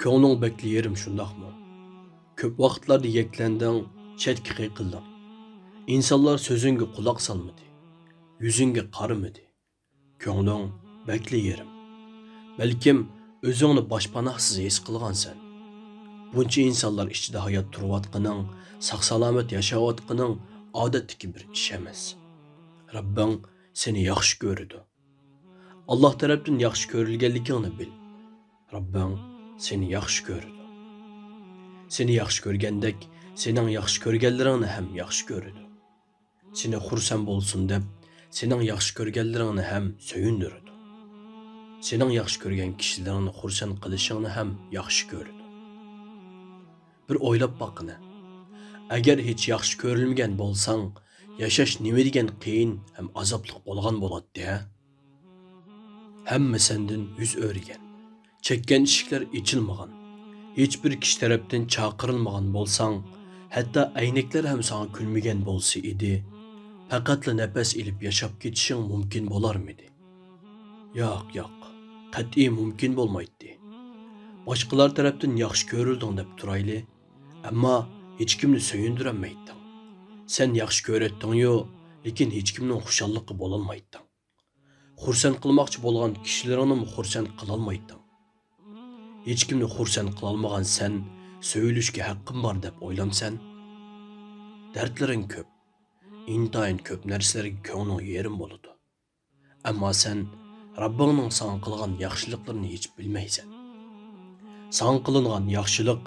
Ko'ngling bekli yerim shundaqmi? Ko'p vaqtlarda yeklending, chetga qiqilding. İnsanlar so'zingga quloq solmadi, yuzingga qaramadi. Ko'ngling bekli yerim. Balkim o'zingni boshpanahsiz his qilgansan. Buncha insonlar ichida hayot turayotganing, sog'-salomat yashayotganing odatdagi bir ish emas. Rabbing seni yaxshi ko'radi. Alloh tarafdan yaxshi ko'rilganligingni bil. Rabbing seni yaxshi ko'radi. Seni yaxshi ko'rgandek, sening yaxshi ko'rganlaringni ham yaxshi ko'radi. Seni xursand bo'lsin deb, sening yaxshi ko'rganlaringni ham so'yindiradi. Sening yaxshi ko'rgan kishilarni xursand qilishingni ham yaxshi ko'radi. Bir o'ylab boqina. Agar hech yaxshi ko'rilmagan bo'lsang, yashash nima degan qiyin ham azobli bo'lgan bo'ladi-da. Hamma sendan yuz o'rgan. Chekkan eshiklar ochilmagan. Hech bir kishi tarafdan chaqirilmagan bo'lsang, hatto aynaklar ham sana kulmagan bo'lsa edi, faqatla nafas ilib yashab ketishing mumkin bo'larmidi? Yo'q, qat'iy mumkin bo'lmaydi. Boshqalar tarafdan yaxshi ko'rilding deb turayli, ammo hech kimni so'yindirolmayding. Sen yaxshi ko'ratding-yu, lekin hech kimning xushalliqi bo'lolmayding. Xursand qilmoqchi bo'lgan kishilarni xursand qila olmayding. Hech kimni xursand qila olmagan sen so'yilishga haqqim bor deb o'ylamsan? Dardlaring ko'p, intayin ko'p narsalarga ko'ngling yerim bo'ladi. Ammo sen Rabbingning sana qilgan yaxshiliklarni hech bilmaysan. Sana qilingan yaxshilik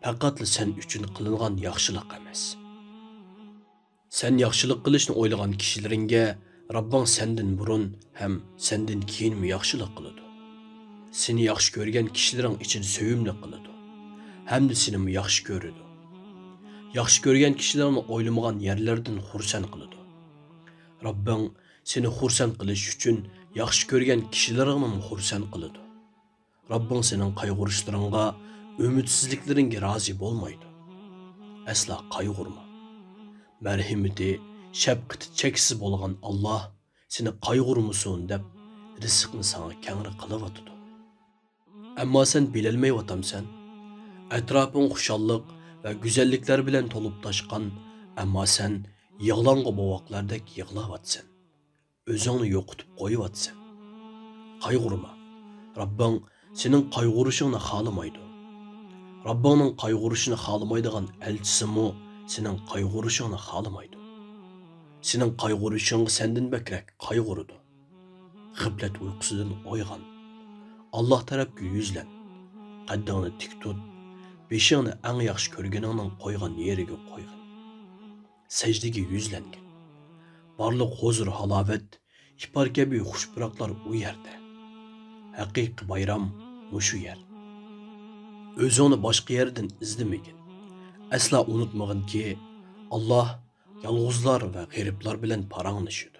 faqatla sen uchun qilingan yaxshilik emas. Sen yaxshilik qilishni o'ylagan kishilaringga Rabbing sendan burun ham sendan keyinmi yaxshilik qiladi. Seni yaxshi ko'rgan kishilaring uchun sevimli qiladi. Hamda seni yaxshi ko'radi. Yaxshi ko'rgan kishilarni o'ylamagan yerlardan xursand qiladi. Rabbing seni xursand qilish uchun yaxshi ko'rgan kishilaringni xursand qiladi. Rabbing sening qayg'urishlaringga, umidsizliklaringga rozi bo'lmaydi. Asla qayg'urma. Marhamati, shafqati cheksiz bo'lgan Alloh seni qayg'urmasin deb rizqni sana kengri qilyotdi. Ammo sen bilolmayotsan. Atrofing xushallik va go'zalliklar bilan to'lib toshgan, ammo sen yig'longa bovoqlardek yig'layotsan. O'zingni yo'qotib qo'yayotsan. Qayg'urma. Rabbing sening qayg'urishingni xohlamaydi. Rabbingning qayg'urishini xohlamaydigan elchisimi sening qayg'urishingni xohlamaydi. Sening qayg'urishing sendan bakrak qayg'uradi. G'aflat uyqusidan uyg'on. Allah tarafga yuzlan. Qaddingni tik tut. Beshingni eng yaxshi ko'rganingning qo'ygan yeriga qo'ygin. Sajdaga yuzlangin. Barliq huzur halovat, ipar kabi xushpuroqlar u yerda. Haqiqiy bayram mushu yer. O'zingni boshqa yerdan izlamagin. Asla unutmag'inki, Alloh yolg'izlar va g'ariblar bilan paranglashadi.